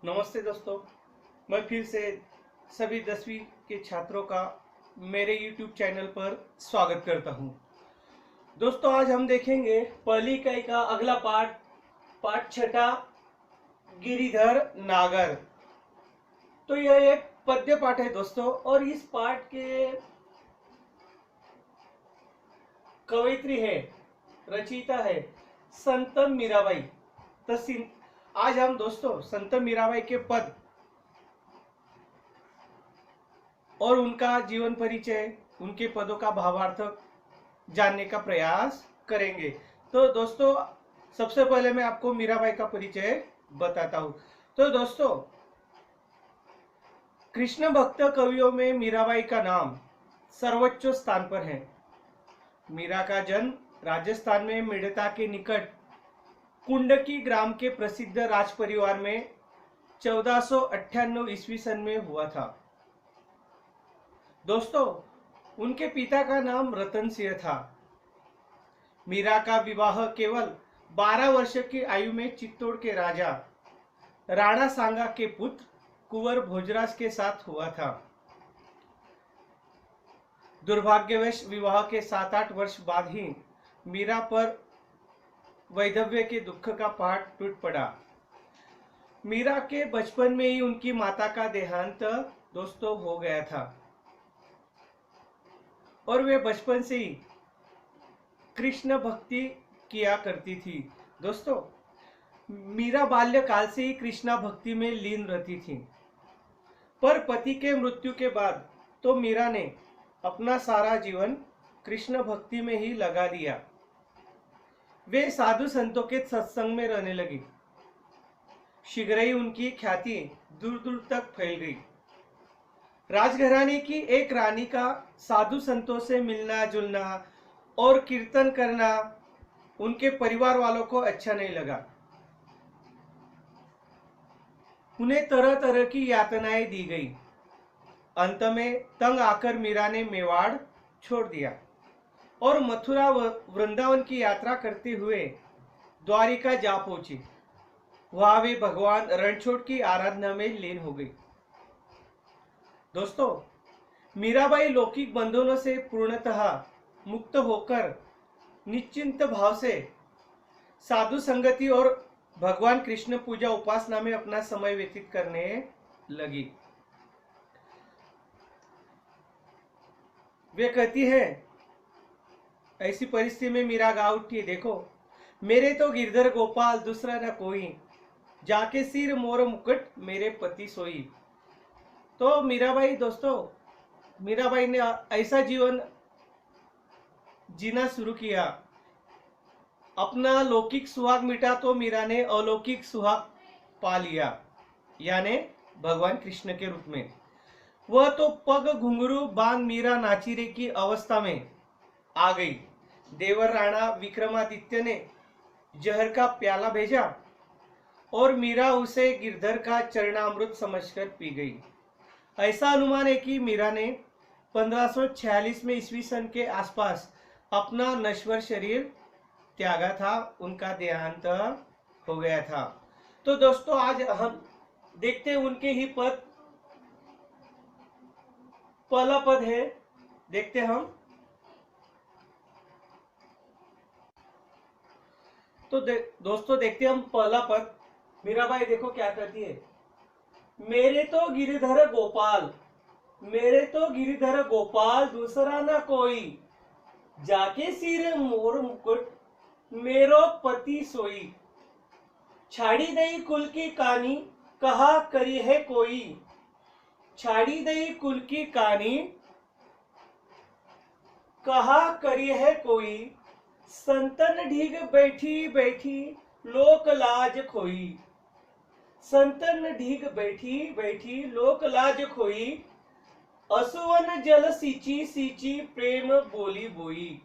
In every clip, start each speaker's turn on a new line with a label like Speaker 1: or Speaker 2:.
Speaker 1: नमस्ते दोस्तों, मैं फिर से सभी 10वीं के छात्रों का मेरे YouTube चैनल पर स्वागत करता हूं। दोस्तों, आज हम देखेंगे पहली इकाई का अगला पाठ छठा, गिरिधर नागर। तो यह एक पद्य पाठ है दोस्तों, और इस पाठ के कवयित्री है, रचयिता है संत मीराबाई। तो आज हम दोस्तों संत मीराबाई के पद और उनका जीवन परिचय, उनके पदों का भावार्थ जानने का प्रयास करेंगे। तो दोस्तों, सबसे पहले मैं आपको मीराबाई का परिचय बताता हूं। तो दोस्तों, कृष्ण भक्त कवियों में मीराबाई का नाम सर्वोच्च स्थान पर है। मीरा का जन्म राजस्थान में मेड़ता के निकट कुंडकी ग्राम के प्रसिद्ध राज परिवार में 1498 ईस्वी सन में हुआ था। दोस्तों, उनके पिता का नाम रतन सिंह था। मीरा का विवाह केवल 12 वर्ष की आयु में चित्तौड़ के राजा राणा सांगा के पुत्र कुंवर भोजराज के साथ हुआ था। दुर्भाग्यवश विवाह के 7-8 वर्ष बाद ही मीरा पर वैधव्य के दुख का पहाड़ टूट पड़ा। मीरा के बचपन में ही उनकी माता का देहांत दोस्तों हो गया था, और वे बचपन से ही कृष्ण भक्ति किया करती थी। दोस्तों, मीरा बाल्यकाल से ही कृष्णा भक्ति में लीन रहती थी, पर पति के मृत्यु के बाद तो मीरा ने अपना सारा जीवन कृष्ण भक्ति में ही लगा दिया। वे साधु संतों के सत्संग में रहने लगी। शीघ्र ही उनकी ख्याति दूर दूर तक फैल गई। राजघराने की एक रानी का साधु संतों से मिलना जुलना और कीर्तन करना उनके परिवार वालों को अच्छा नहीं लगा। उन्हें तरह तरह की यातनाएं दी गई। अंत में तंग आकर मीरा ने मेवाड़ छोड़ दिया और मथुरा व वृंदावन की यात्रा करते हुए द्वारिका जा पहुंची। वहां वे भगवान रणछोड़ की आराधना में लीन हो गई। दोस्तों, मीराबाई लौकिक बंधनों से पूर्णतः मुक्त होकर निश्चिंत भाव से साधु संगति और भगवान कृष्ण पूजा उपासना में अपना समय व्यतीत करने लगी। वे कहती है, ऐसी परिस्थिति में मीरा गा उठी, देखो मेरे तो गिरधर गोपाल दूसरा न कोई, जाके सिर मोर मुकुट मेरे पति सोई। तो मीराबाई ने ऐसा जीवन जीना शुरू किया। अपना लौकिक सुहाग मिटा तो मीरा ने अलौकिक सुहाग पा लिया, यानी भगवान कृष्ण के रूप में। वह तो पग घुंघरू बांध मीरा नाचीरे की अवस्था में आ गई। देवर राणा विक्रमादित्य ने जहर का प्याला भेजा और मीरा उसे गिरधर का चरणामृत समझकर पी गई। ऐसा अनुमान है कि मीरा ने 1546 में ईस्वी सन के आसपास अपना नश्वर शरीर त्यागा था। उनका देहांत हो गया था। तो दोस्तों, आज हम देखते हैं उनके ही पद। पहला पद है, देखते हम। तो दोस्तों, देखते हम पहला पद। मीराबाई देखो क्या कहती है, मेरे तो गिरिधर गोपाल, मेरे तो गिरिधर गोपाल दूसरा ना कोई, जाके सिर मोर मुकुट मेरो पति सोई। छाड़ी दई कुल की कहानी कहा करी है कोई, छाड़ी दई कुल की कहानी कहा करी है कोई, संतन ढीग बैठी बैठी लोक लाज खोई। संतन ढीग बैठी बैठी लोक लाज खोई, असुवन जल सींची सींची प्रेम बोली बोई।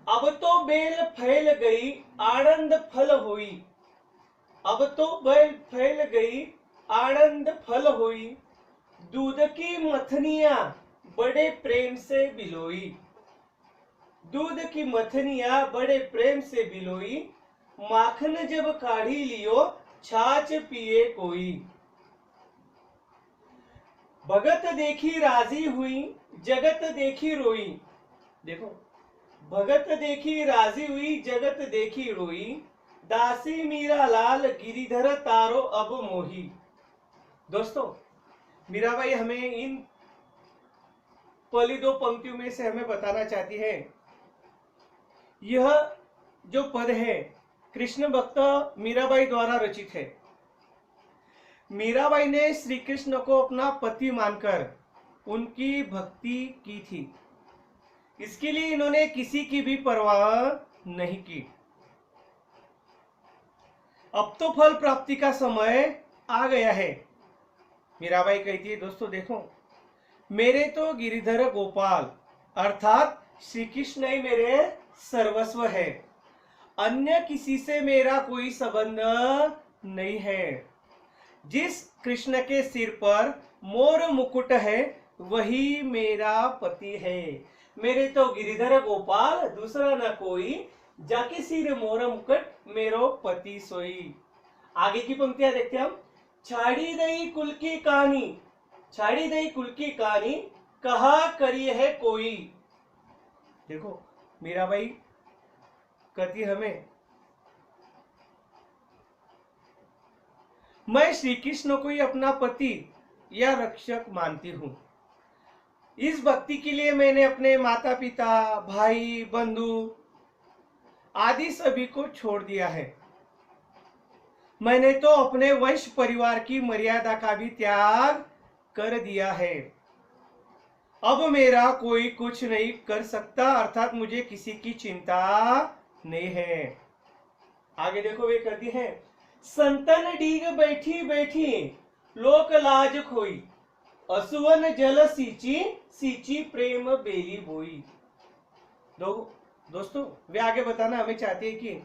Speaker 1: अब तो बेल फैल गई आनंद फल होई, अब तो बेल फैल गई आनंद फल होई। दूध की मथनिया बड़े प्रेम से बिलोई, दूध की मथनिया बड़े प्रेम से बिलोई। माखन जब काढ़ी लियो छाछ पिए कोई। भगत देखी राजी हुई जगत देखी रोई। देखो, भगत देखी राजी हुई जगत देखी रोई, दासी मीरा लाल गिरिधर तारो अब मोही। दोस्तों, मीराबाई हमें इन पहली दो पंक्तियों में से हमें बताना चाहती है, यह जो पद है कृष्ण भक्त मीराबाई द्वारा रचित है। मीराबाई ने श्री कृष्ण को अपना पति मानकर उनकी भक्ति की थी। इसके लिए इन्होंने किसी की भी परवाह नहीं की। अब तो फल प्राप्ति का समय आ गया है। मीराबाई कहती है, दोस्तों देखो, मेरे तो गिरिधर गोपाल अर्थात श्री कृष्ण ही मेरे सर्वस्व है। अन्य किसी से मेरा कोई संबंध नहीं है। जिस कृष्ण के सिर पर मोर मुकुट है वही मेरा पति है। मेरे तो गिरिधर गोपाल दूसरा न कोई, जाके सिर मोर मुकुट मेरो पति सोई। आगे की पंक्तियां देखते हम। छाड़ी दई कुल की कहानी, छाड़ी दई कुल की कहानी, कहा करिए है कोई। देखो, मीराबाई कहती हमें, मैं श्री कृष्ण को ही अपना पति या रक्षक मानती हूँ। इस भक्ति के लिए मैंने अपने माता पिता, भाई, बंधु आदि सभी को छोड़ दिया है। मैंने तो अपने वंश परिवार की मर्यादा का भी त्याग कर दिया है। अब मेरा कोई कुछ नहीं कर सकता, अर्थात मुझे किसी की चिंता नहीं है। आगे देखो, वे कहती है, संतन डीग बैठी बैठी लोक लाज खोई, असुवन जल सींची सींची प्रेम बेली बोई। दोस्तों, वे आगे बताना हमें चाहती है कि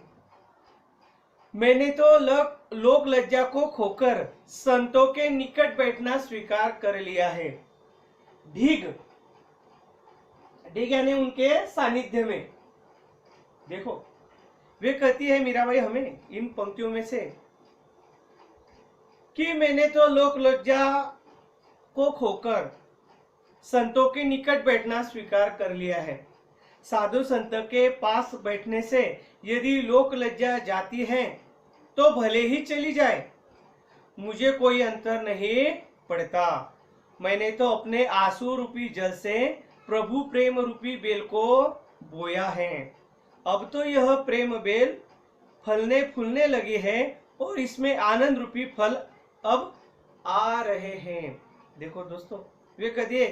Speaker 1: मैंने तो लोक लज्जा को खोकर संतों के निकट बैठना स्वीकार कर लिया है। ढीग, ढीग यानी उनके सानिध्य में। देखो, वे कहती है मीराबाई हमें इन पंक्तियों में से कि मैंने तो लोक लज्जा को खोकर संतों के निकट बैठना स्वीकार कर लिया है। साधु संत के पास बैठने से यदि लोक लज्जा जाती है तो भले ही चली जाए, मुझे कोई अंतर नहीं पड़ता। मैंने तो अपने आंसू रूपी जल से प्रभु प्रेम रूपी बेल को बोया है। अब तो यह प्रेम बेल फलने फूलने लगी है और इसमें आनंद रूपी फल अब आ रहे हैं। देखो दोस्तों, वे कहते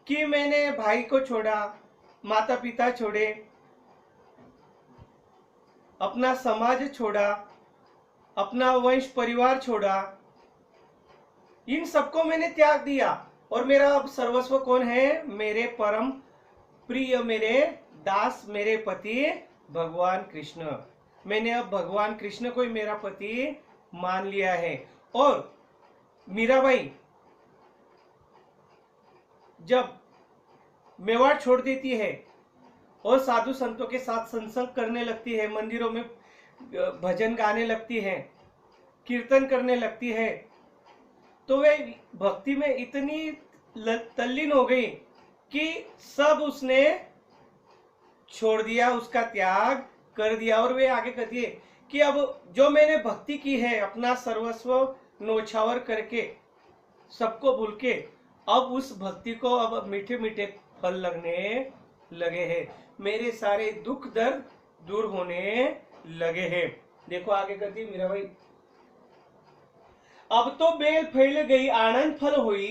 Speaker 1: कि मैंने भाई को छोड़ा, माता पिता छोड़े, अपना समाज छोड़ा, अपना वंश परिवार छोड़ा, इन सबको मैंने त्याग दिया और मेरा अब सर्वस्व कौन है? मेरे परम प्रिय, मेरे दास, मेरे पति भगवान कृष्ण। मैंने अब भगवान कृष्ण को ही मेरा पति मान लिया है। और मीराबाई जब मेवाड़ छोड़ देती है और साधु संतों के साथ सत्संग करने लगती है, मंदिरों में भजन गाने लगती है, कीर्तन करने लगती है, तो वे भक्ति में इतनी तल्लीन हो गई कि सब उसने छोड़ दिया, उसका त्याग कर दिया। और वे आगे कहती है कि अब जो मैंने भक्ति की है, अपना सर्वस्व नौछावर करके, सबको भूल के, अब उस भक्ति को अब मीठे मीठे फल लगने लगे हैं, मेरे सारे दुख दर्द दूर होने लगे हैं। देखो आगे कहती है मीराबाई, अब तो बेल फैल गई आनंद फल हुई,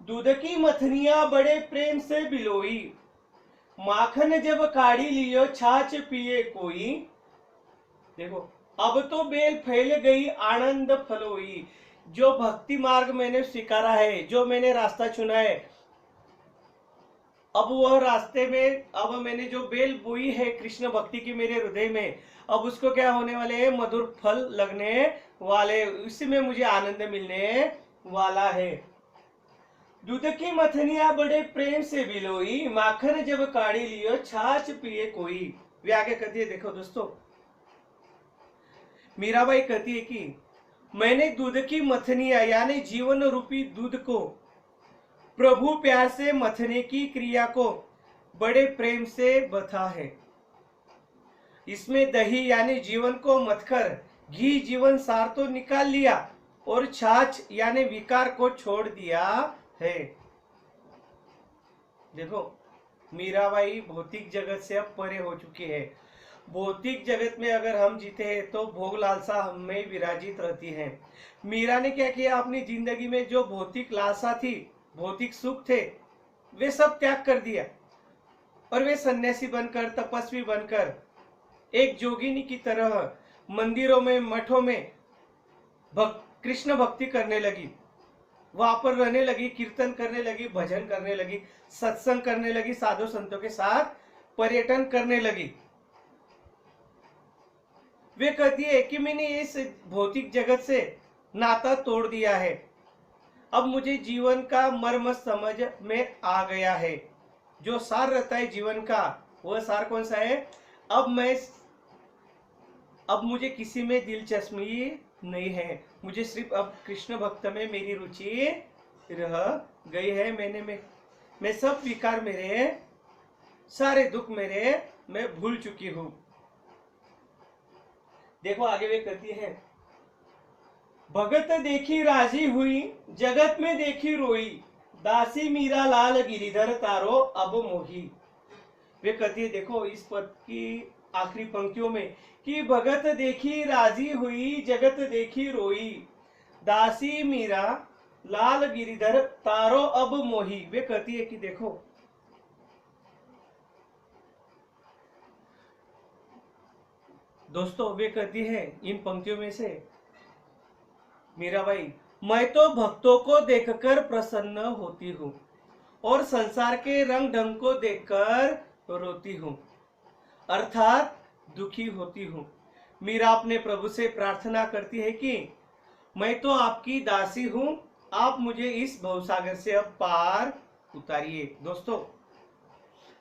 Speaker 1: दूध की मथनिया बड़े प्रेम से बिलोई, माखन जब काढ़ी लियो छाछ पिए कोई। देखो, अब तो बेल फैल गई आनंद फल हुई। जो भक्ति मार्ग मैंने स्वीकारा है, जो मैंने रास्ता चुना है, अब वह रास्ते में, अब मैंने जो बेल बोई है कृष्ण भक्ति की मेरे हृदय में, अब उसको क्या होने वाले है? मधुर फल लगने वाले, इसमें मुझे आनंद मिलने वाला है। दूध की मथनिया बड़े प्रेम से बिलोई, माखन जब काढ़ी लियो छाछ पिए कोई। वे आगे कहती है, देखो दोस्तों, मीराबाई कहती है कि मैंने दूध की मथनिया यानी जीवन रूपी दूध को प्रभु प्यार से मथने की क्रिया को बड़े प्रेम से बथा है। इसमें दही यानी जीवन को मथकर घी जीवन सार तो निकाल लिया और छाछ यानी विकार को छोड़ दिया है। देखो, मीराबाई भौतिक जगत से अब परे हो चुकी है। भौतिक जगत में अगर हम जीते हैं तो भोग लालसा हमें विराजित रहती है। मीरा ने क्या किया, अपनी जिंदगी में जो भौतिक लालसा थी, भौतिक सुख थे, वे सब त्याग कर दिया और वे सन्यासी बनकर, तपस्वी बनकर, एक जोगिनी की तरह मंदिरों में, मठों में कृष्ण भक्ति करने लगी। वहां पर रहने लगी, कीर्तन करने लगी, भजन करने लगी, सत्संग करने लगी, साधु संतों के साथ पर्यटन करने लगी। वे कहती है कि मैंने इस भौतिक जगत से नाता तोड़ दिया है। अब मुझे जीवन का मर्म समझ में आ गया है। जो सार रहता है जीवन का, वह सार कौन सा है? अब मुझे किसी में दिलचस्पी नहीं है। मुझे सिर्फ अब कृष्ण भक्त में मेरी रुचि रह गई है। मैं सब विकार मेरे, सारे दुख मेरे, मैं भूल चुकी हूं। देखो आगे वे कहती है, भगत देखी राजी हुई, जगत में देखी रोई, दासी मीरा लाल गिरिधर तारो अब मोही। वे कहती है, देखो इस पद की आखिरी पंक्तियों में कि भगत देखी राजी हुई, जगत देखी रोई, दासी मीरा लाल गिरिधर तारो अब मोही। वे कहती है कि देखो, दोस्तों वे कहती है इन पंक्तियों में से, मीराबाई, मैं तो भक्तों को देखकर प्रसन्न होती हूँ और संसार के रंग ढंग को देखकर रोती हूँ, अर्थात दुखी होती हूँ। मीरा अपने प्रभु से प्रार्थना करती है कि मैं तो आपकी दासी हूँ, आप मुझे इस भवसागर से अब पार उतारिए। दोस्तों,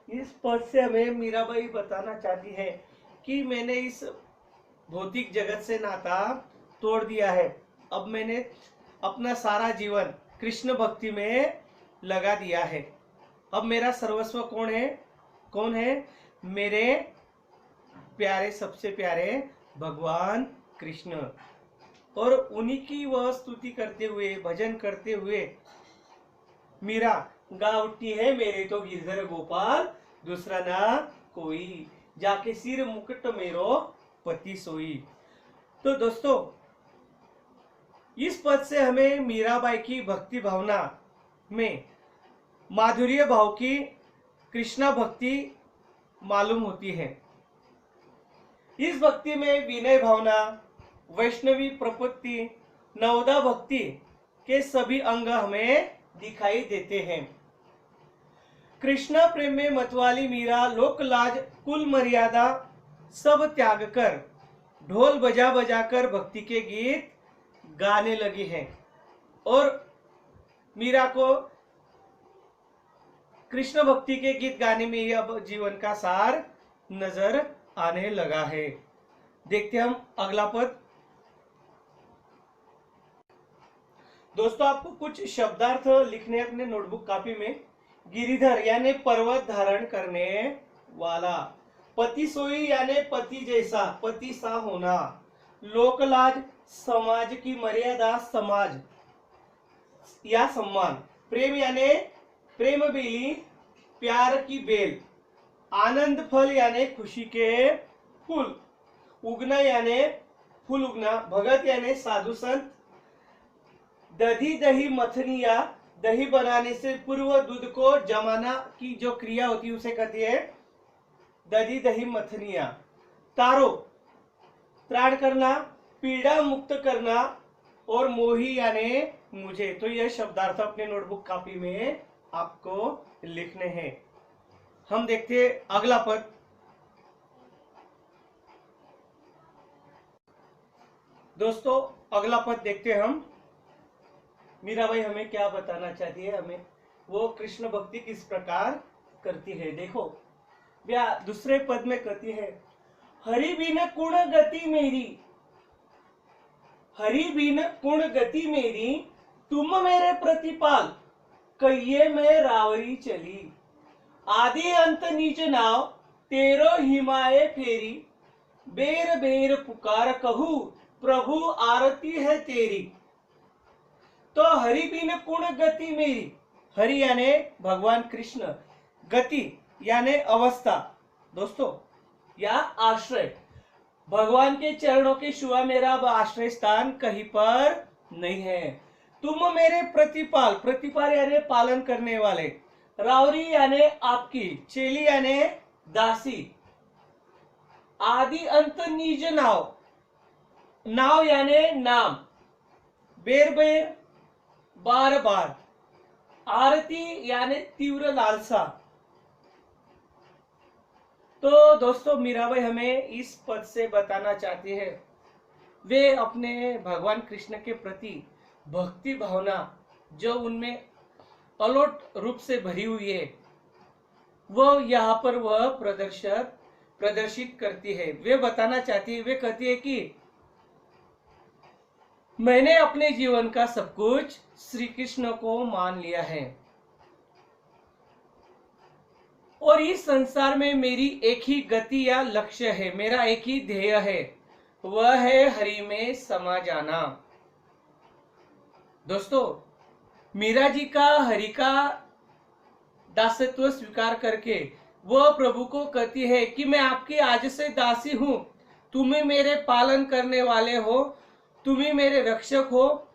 Speaker 1: इस पद से हमें मीराबाई बताना चाहती है कि मैंने इस भौतिक जगत से नाता तोड़ दिया है। अब मैंने अपना सारा जीवन कृष्ण भक्ति में लगा दिया है। अब मेरा सर्वस्व कौन है? मेरे प्यारे, सबसे प्यारे भगवान कृष्ण। और उन्हीं की वह स्तुति करते हुए, भजन करते हुए मीरा गा उठती है, मेरे तो गिरधर गोपाल दूसरा ना कोई, जाके सिर मुकुट मेरो पति सोई। तो दोस्तों, इस पद से हमें मीराबाई की भक्ति भावना में माधुर्य भाव की कृष्णा भक्ति मालूम होती है। इस भक्ति में विनय भावना, वैष्णवी प्रपत्ति, नवदा भक्ति के सभी अंग हमें दिखाई देते हैं। कृष्णा प्रेम में मतवाली मीरा लोक लाज, कुल मर्यादा सब त्याग कर ढोल बजा बजा कर भक्ति के गीत गाने लगी है। और मीरा को कृष्ण भक्ति के गीत गाने में ही अब जीवन का सार नजर आने लगा है। देखते हम अगला पद। दोस्तों, आपको कुछ शब्दार्थ लिखने अपने नोटबुक कॉपी में। गिरिधर यानी पर्वत धारण करने वाला, पति सोई यानी पति जैसा, पति सा होना, लोकलाज समाज की मर्यादा, समाज या सम्मान, प्रेम यानी प्रेम बेली, प्यार की बेल, आनंद फल यानी खुशी के फूल, उगना यानी फूल उगना, भगत यानी साधु संत, दही मथनिया, दही बनाने से पूर्व दूध को जमाना की जो क्रिया होती है उसे कहती है दही मथनिया, तारो त्राण करना, पीड़ा मुक्त करना, और मोही यानी मुझे। तो यह शब्दार्थ अपने नोटबुक कॉपी में आपको लिखने हैं। हम देखते हैं अगला पद। दोस्तों, अगला पद देखते हैं हम। मीराबाई हमें क्या बताना चाहती है, हमें वो कृष्ण भक्ति किस प्रकार करती है। देखो, वह दूसरे पद में कहती है, हरि बिन कुण गति मेरी, हरि बिन पुण गति मेरी, तुम मेरे प्रतिपाल, कहिए मैं रावरी चली। आदि अंत निज नाव, तेरो हिमाए फेरी, बेर बेर पुकार कहू, प्रभु आरती है तेरी। तो हरि बिन पुण गति मेरी, हरि यानी भगवान कृष्ण, गति यानी अवस्था दोस्तों या आश्रय, भगवान के चरणों के सिवा मेरा आश्रय स्थान कहीं पर नहीं है। तुम मेरे प्रतिपाल, प्रतिपाल यानी पालन करने वाले, रावरी यानी आपकी, चेली यानी दासी, आदि अंत निज नाव, नाव यानी नाम, बेर बेर बार बार, आरती यानी तीव्र लालसा। तो दोस्तों मीराबाई हमें इस पद से बताना चाहती है, वे अपने भगवान कृष्ण के प्रति भक्ति भावना जो उनमें अलोट रूप से भरी हुई है, वो यहाँ पर वह प्रदर्शित करती है। वे बताना चाहती है, वे कहती है कि मैंने अपने जीवन का सब कुछ श्री कृष्ण को मान लिया है और इस संसार में मेरी एक ही गति या लक्ष्य है, मेरा एक ही ध्येय है, वह है हरि में समा जाना। दोस्तों मीरा जी का हरि का दासत्व स्वीकार करके वह प्रभु को कहती है कि मैं आपकी आज से दासी हूं, तुम ही मेरे पालन करने वाले हो, तुम ही मेरे रक्षक हो,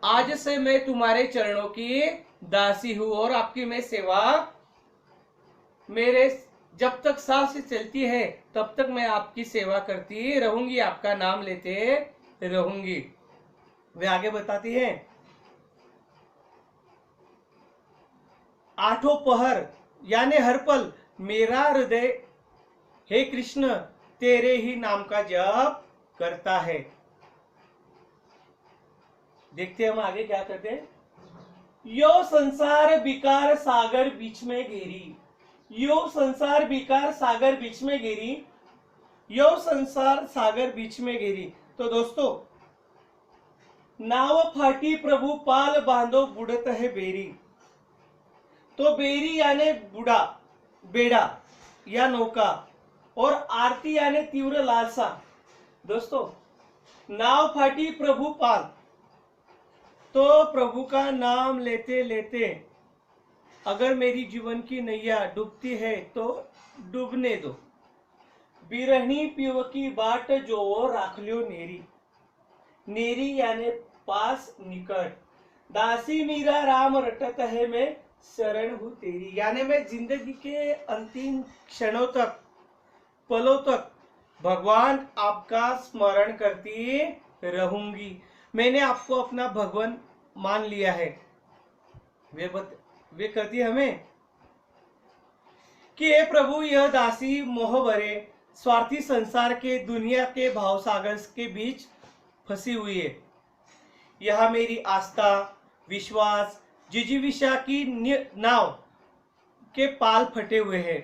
Speaker 1: आज से मैं तुम्हारे चरणों की दासी हूं और आपकी मैं सेवा, मेरे जब तक सांस चलती है तब तक मैं आपकी सेवा करती रहूंगी, आपका नाम लेते रहूंगी। वे आगे बताती हैं, आठों पहर यानी हर पल मेरा हृदय हे कृष्ण तेरे ही नाम का जप करता है। देखते हैं हम आगे क्या करते हैं। यो संसार विकार सागर बीच में घेरी, यो संसार विकार सागर बीच में घेरी, यो संसार सागर बीच में घेरी। तो दोस्तों नाव फाटी प्रभु पाल बांधो बुड़त है बेरी। तो बेरी यानी बुढ़ा, बेड़ा या नौका, और आरती यानी तीव्र लालसा। दोस्तों नाव फाटी प्रभु पाल, तो प्रभु का नाम लेते लेते अगर मेरी जीवन की नैया डूबती है तो डूबने दो। बिरहनी पीव की बाट जो राख लियो नेरी, नेरी यानी पास निकट। दासी मीरा राम रटत है मैं शरण हूं तेरी, यानी मैं जिंदगी के अंतिम क्षणों तक, पलों तक भगवान आपका स्मरण करती रहूंगी, मैंने आपको अपना भगवान मान लिया है। वे कहती है हमें कि हे प्रभु यह दासी मोह भरे स्वार्थी संसार के दुनिया के भाव सागर के बीच फंसी हुई है। यह मेरी आस्था विश्वास जिजीविषा की नाव के पाल फटे हुए हैं।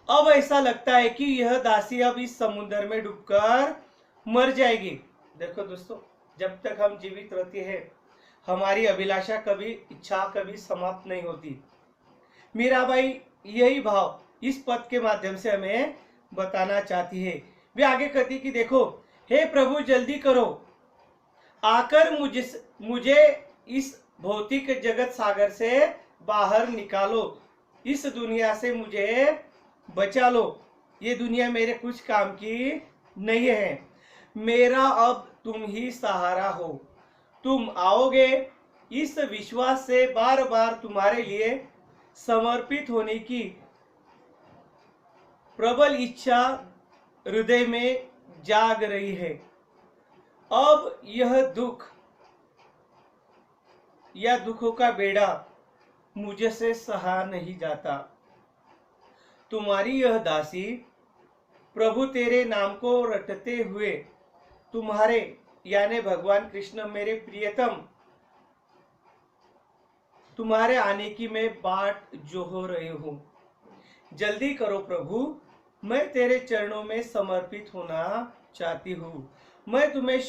Speaker 1: अब ऐसा लगता है कि यह दासी अब इस समुद्र में डूबकर मर जाएगी। देखो दोस्तों जब तक हम जीवित रहते हैं हमारी अभिलाषा कभी, इच्छा कभी समाप्त नहीं होती। मीराबाई यही भाव इस पद के माध्यम से हमें बताना चाहती है। वे आगे कहती कि देखो हे प्रभु जल्दी करो, आकर मुझे इस भौतिक जगत सागर से बाहर निकालो, इस दुनिया से मुझे बचा लो, ये दुनिया मेरे कुछ काम की नहीं है, मेरा अब तुम ही सहारा हो, तुम आओगे इस विश्वास से बार बार तुम्हारे लिए समर्पित होने की प्रबल इच्छा हृदय में जाग रही है। अब यह दुख या दुखों का बेड़ा मुझे से सहा नहीं जाता। तुम्हारी यह दासी प्रभु तेरे नाम को रटते हुए तुम्हारे यानी भगवान कृष्ण मेरे प्रियतम तुम्हारे आने की मैं बाट जोह रही हूं। जल्दी करो प्रभु, मैं तेरे चरणों में समर्पित होना चाहती हूँ। मैं तुम्हें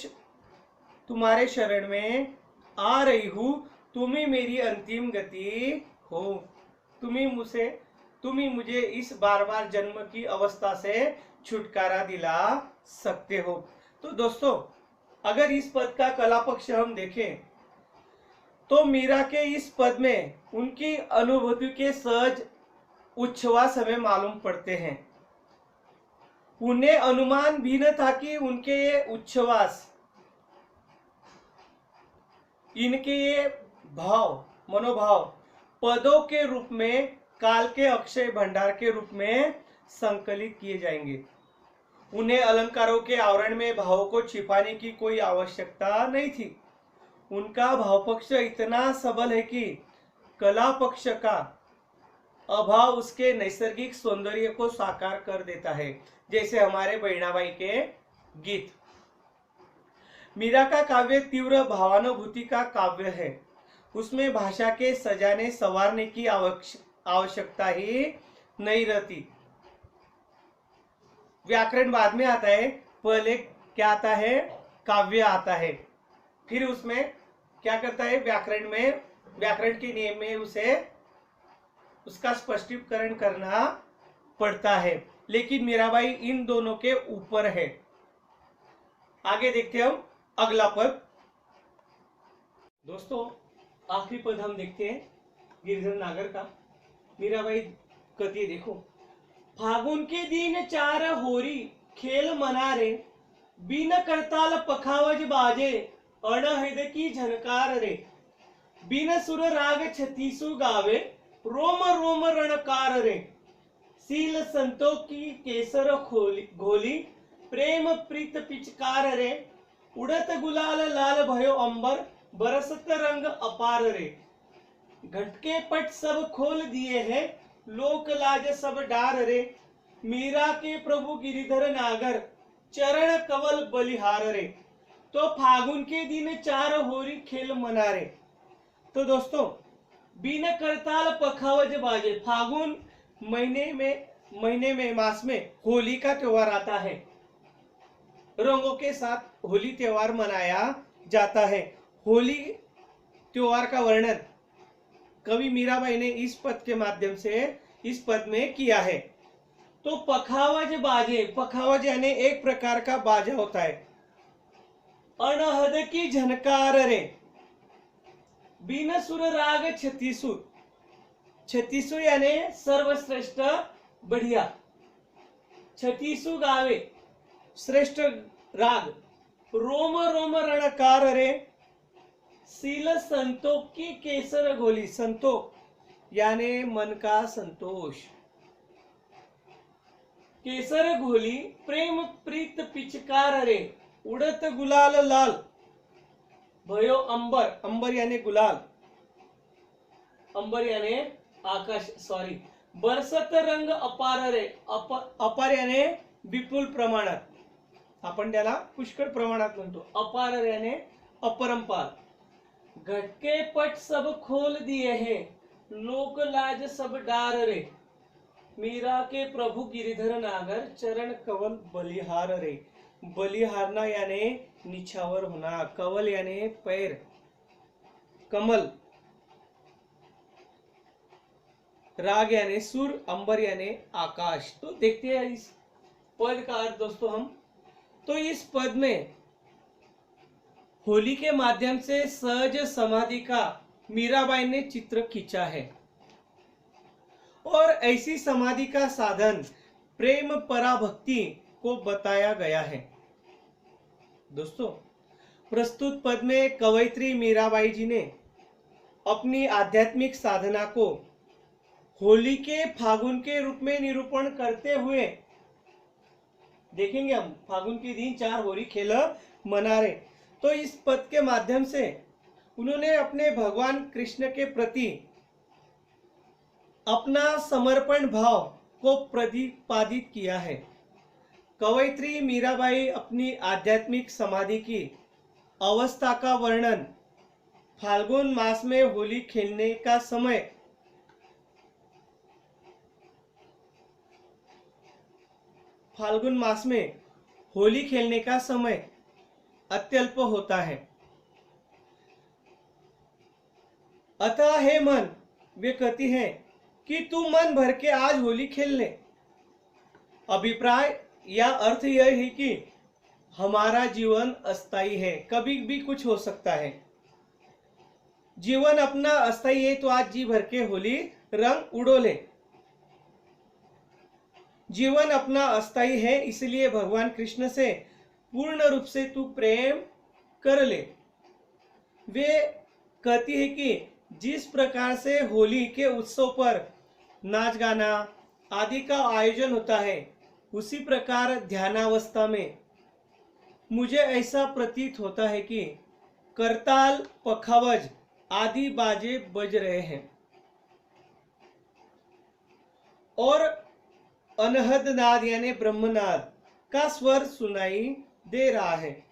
Speaker 1: तुम्हारे शरण में आ रही हूँ, तुम ही मेरी अंतिम गति हो। तुम ही मुझे इस बार बार जन्म की अवस्था से छुटकारा दिला सकते हो। तो दोस्तों, अगर इस पद का कला पक्ष हम देखें तो मीरा के इस पद में उनकी अनुभूति के सहज उच्छ्वास हमें मालूम पड़ते हैं। उन्हें अनुमान भी न था कि उनके ये उच्छ्वास, इनके ये भाव, मनोभाव पदों के रूप में काल के अक्षय भंडार के रूप में संकलित किए जाएंगे। उन्हें अलंकारों के आवरण में भावों को छिपाने की कोई आवश्यकता नहीं थी। उनका भाव पक्ष इतना सबल है कि कला पक्ष का अभाव उसके नैसर्गिक सौंदर्य को साकार कर देता है। जैसे हमारे बहिणाबाई के गीत। मीरा का काव्य तीव्र भावानुभूति का काव्य है। उसमें भाषा के सजाने संवारने की आवश्यकता ही नहीं रहती। व्याकरण बाद में आता है, पहले क्या आता है, काव्य आता है। फिर उसमें क्या करता है, व्याकरण के नियम में उसे उसका स्पष्टीकरण करना पड़ता है। लेकिन मीराबाई इन दोनों के ऊपर है। आगे देखते हैं हम अगला पद। दोस्तों, आखिरी पद हम देखते हैं गिरिधर नागर का। मीराबाई कहती है, देखो, फागुन के दिन चार होरी खेल मना रे, बिन करताल पखावज बाजे, अणहिद की झनकार रे, बिन सुर राग छतीसु गावे, रोम रोम रणकार रे, सील संतों की केसर घोली, प्रेम प्रीत पिचकार रे, उड़त गुलाल लाल भयो अंबर, बरसत रंग अपार रे, घटके पट सब खोल दिए हैं, लोक लाज सब डार रे, मीरा के प्रभु गिरिधर नागर, चरण कवल बलिहार रे। तो फागुन के दिन चार होरी खेल मना रे। तो दोस्तों, बिन करताल पखावज बाजे, फागुन महीने में मास में होली का त्योहार आता है। रंगों के साथ होली त्योहार मनाया जाता है। होली त्योहार का वर्णन कवि मीराबाई ने इस पद के माध्यम से इस पद में किया है। तो पखावज बाजे, पखावज यानी एक प्रकार का बाजा होता है। अनहद की झनकार रे, बिन सुर राग छतीसु, छतीसु यानी सर्वश्रेष्ठ बढ़िया, छतीसु गावे श्रेष्ठ राग, रोम रोम रणकार रे, सील संतोष की केसर घोली, संतोष यानी मन का संतोष, केसर घोली, प्रेम प्रीत पिचकार रे, उड़त गुलाल लाल भयो अंबर, अंबर यानी गुलाल, अंबर यानी आकाश, सॉरी, बरसत रंग अपार रे, अपार यानी विपुल प्रमाणात, आपण त्याला पुष्कळ प्रमाणात म्हणतो। अपार यानी अपरंपार, घटके पट सब खोल दिए हैं, लोक लाज सब डार रे, मीरा के प्रभु गिरिधर नागर, चरण कवल बलिहार रे। बलिहारना यानी निछावर होना, कवल यानी पैर, कमल, राग यानी सुर, अंबर यानी आकाश। तो देखते हैं इस पद का अर्थ दोस्तों हम। तो इस पद में होली के माध्यम से सहज समाधि का मीराबाई ने चित्र खींचा है और ऐसी समाधि का साधन प्रेम पराभक्ति को बताया गया है। दोस्तों, प्रस्तुत पद में कवयित्री मीराबाई जी ने अपनी आध्यात्मिक साधना को होली के फागुन के रूप में निरूपण करते हुए, देखेंगे हम फागुन के दिन चार होली खेल मना रहे, तो इस पद के माध्यम से उन्होंने अपने भगवान कृष्ण के प्रति अपना समर्पण भाव को प्रतिपादित किया है। कवयित्री मीराबाई अपनी आध्यात्मिक समाधि की अवस्था का वर्णन फाल्गुन मास में होली खेलने का समय फाल्गुन मास में होली खेलने का समय अत्यल्प होता है। अतः हे मन, वे कहती हैं कि तू मन भर के आज होली खेल ले। अभिप्राय या अर्थ यह है कि हमारा जीवन अस्थायी है, कभी भी कुछ हो सकता है। जीवन अपना अस्थायी है तो आज जी भर के होली रंग उड़ो ले। जीवन अपना अस्थायी है, इसलिए भगवान कृष्ण से पूर्ण रूप से तू प्रेम कर ले। वे कहती है कि जिस प्रकार से होली के उत्सव पर नाच गाना आदि का आयोजन होता है, उसी प्रकार ध्यानावस्था में मुझे ऐसा प्रतीत होता है कि करताल, पखावज आदि बाजे बज रहे हैं और अनहद नाद यानी ब्रह्मनाद का स्वर सुनाई दे रहा है,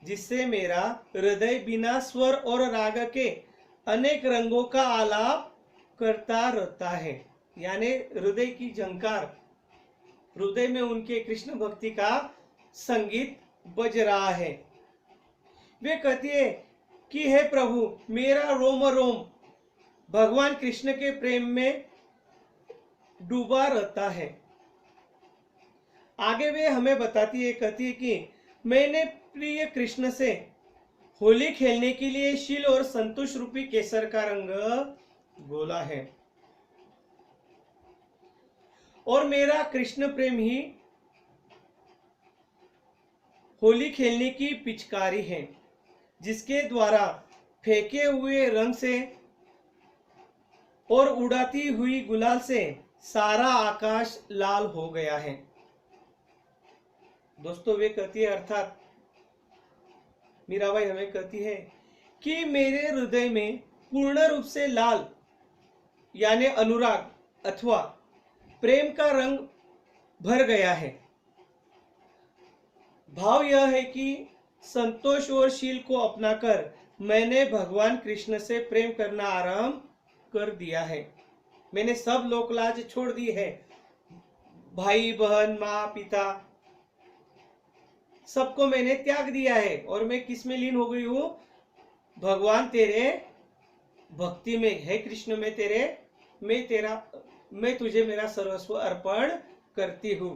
Speaker 1: जिससे मेरा हृदय बिना स्वर और राग के अनेक रंगों का आलाप करता रहता है। यानी हृदय की झंकार, हृदय में उनके कृष्ण भक्ति का संगीत बज रहा है। वे कहती है कि हे प्रभु, मेरा रोम रोम भगवान कृष्ण के प्रेम में डूबा रहता है। आगे वे हमें बताती है, कहती है कि मैंने प्रिय कृष्ण से होली खेलने के लिए शील और संतोष रूपी केसर का रंग बोला है और मेरा कृष्ण प्रेम ही होली खेलने की पिचकारी है, जिसके द्वारा फेंके हुए रंग से और उड़ाती हुई गुलाल से सारा आकाश लाल हो गया है। दोस्तों, वे कहती है, अर्थात मीराबाई हमें कहती है कि मेरे हृदय में पूर्ण रूप से लाल यानी अनुराग अथवा प्रेम का रंग भर गया है। भाव यह है कि संतोष और शील को अपनाकर मैंने भगवान कृष्ण से प्रेम करना आरंभ कर दिया है। मैंने सब लोकलाज छोड़ दी है। भाई बहन, माँ पिता सबको मैंने त्याग दिया है और मैं किस में लीन हो गई हूँ? भगवान तेरे भक्ति में। है कृष्ण, मैं तुझे मेरा सर्वस्व अर्पण करती हूँ।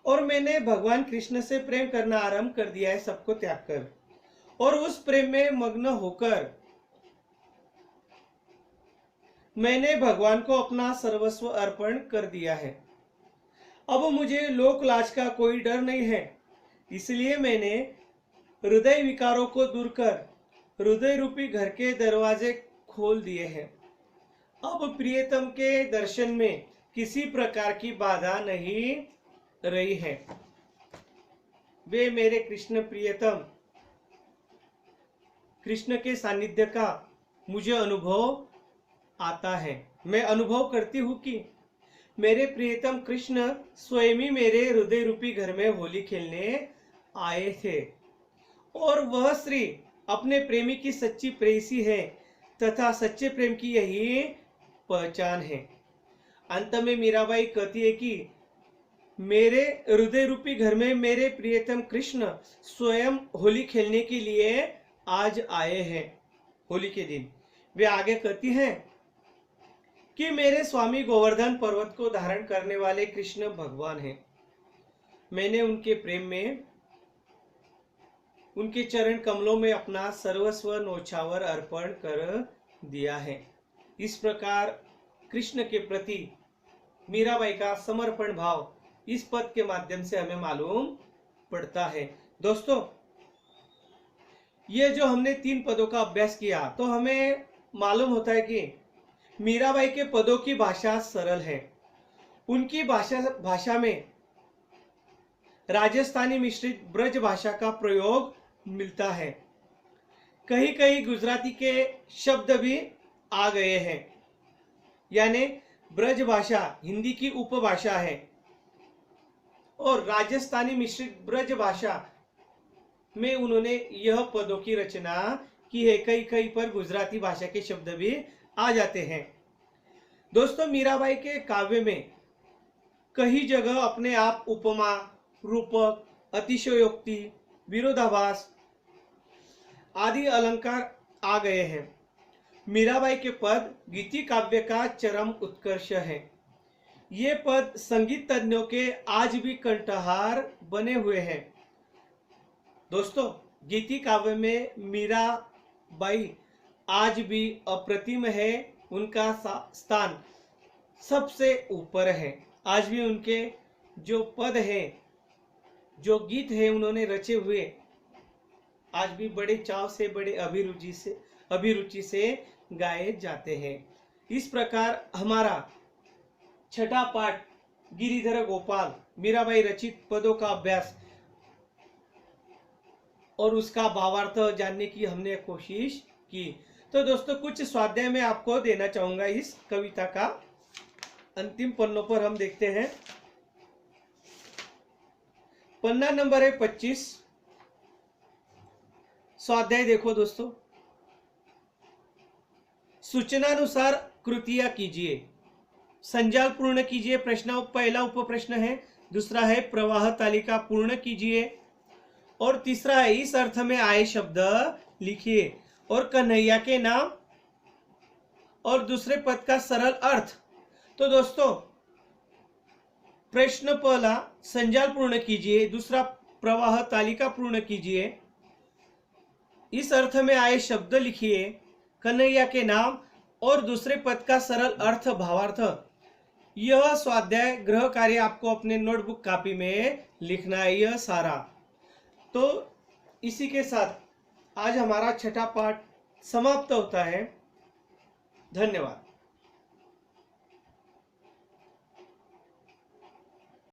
Speaker 1: और मैंने भगवान कृष्ण से प्रेम करना आरंभ कर दिया है, सबको त्याग कर, और उस प्रेम में मग्न होकर मैंने भगवान को अपना सर्वस्व अर्पण कर दिया है। अब मुझे लोक लाज का कोई डर नहीं है, इसलिए मैंने हृदय विकारों को दूर कर हृदय रूपी घर के दरवाजे खोल दिए हैं। अब प्रियतम के दर्शन में किसी प्रकार की बाधा नहीं रही है। वे मेरे कृष्ण प्रियतम कृष्ण के सानिध्य का मुझे अनुभव आता है। मैं अनुभव करती हूँ कि मेरे प्रियतम कृष्ण स्वयं ही मेरे हृदय रूपी घर में होली खेलने आए थे और वह स्त्री अपने प्रेमी की सच्ची प्रेयसी है तथा सच्चे प्रेम की यही पहचान है। अंत में मीराबाई कहती है कि मेरे हृदय रूपी घर में मेरे प्रियतम कृष्ण स्वयं होली खेलने के लिए आज आए हैं। होली के दिन वे आगे कहती हैं कि मेरे स्वामी गोवर्धन पर्वत को धारण करने वाले कृष्ण भगवान हैं। मैंने उनके प्रेम में उनके चरण कमलों में अपना सर्वस्व नौछावर अर्पण कर दिया है। इस प्रकार कृष्ण के प्रति मीराबाई का समर्पण भाव इस पद के माध्यम से हमें मालूम पड़ता है। दोस्तों, ये जो हमने 3 पदों का अभ्यास किया तो हमें मालूम होता है कि मीराबाई के पदों की भाषा सरल है। उनकी भाषा में राजस्थानी मिश्रित ब्रज भाषा का प्रयोग मिलता है। कहीं कहीं गुजराती के शब्द भी आ गए हैं। यानी ब्रज भाषा हिंदी की उपभाषा है और राजस्थानी मिश्रित ब्रज भाषा में उन्होंने यह पदों की रचना की है। कई कई पर गुजराती भाषा के शब्द भी आ जाते हैं। दोस्तों, मीराबाई के काव्य में कई जगह अपने आप उपमा, रूपक, अतिशयोक्ति, विरोधाभास आदि अलंकार आ गए हैं। मीराबाई के पद गीति काव्य का चरम उत्कर्ष है। ये पद संगीत तज्ञों के आज भी कंठहार बने हुए हैं। दोस्तों, गीति काव्य में मीराबाई आज भी अप्रतिम है। उनका स्थान सबसे ऊपर है। आज भी उनके जो पद हैं, जो गीत हैं उन्होंने रचे हुए, आज भी बड़े चाव से, बड़े अभिरुचि से गाए जाते हैं। इस प्रकार हमारा छठा पाठ गिरिधर गोपाल मीराबाई रचित पदों का अभ्यास और उसका भावार्थ जानने की हमने कोशिश की। तो दोस्तों, कुछ स्वाध्याय मैं आपको देना चाहूंगा इस कविता का। अंतिम पन्नों पर हम देखते हैं। पन्ना नंबर है 25। स्वाध्याय देखो दोस्तों। सूचनानुसार कृतियां कीजिए, संजाल पूर्ण कीजिए। पहला उपप्रश्न है, दूसरा है प्रवाह तालिका पूर्ण कीजिए, और तीसरा है इस अर्थ में आए शब्द लिखिए, और कन्हैया के नाम और दूसरे पद का सरल अर्थ। तो दोस्तों, प्रश्न पहला संजाल पूर्ण कीजिए, दूसरा प्रवाह तालिका पूर्ण कीजिए, इस अर्थ में आए शब्द लिखिए, कन्हैया के नाम और दूसरे पद का सरल अर्थ भावार्थ। यह स्वाध्याय गृह कार्य आपको अपने नोटबुक कॉपी में लिखना है, यह सारा। तो इसी के साथ आज हमारा छठा पाठ समाप्त होता है। धन्यवाद।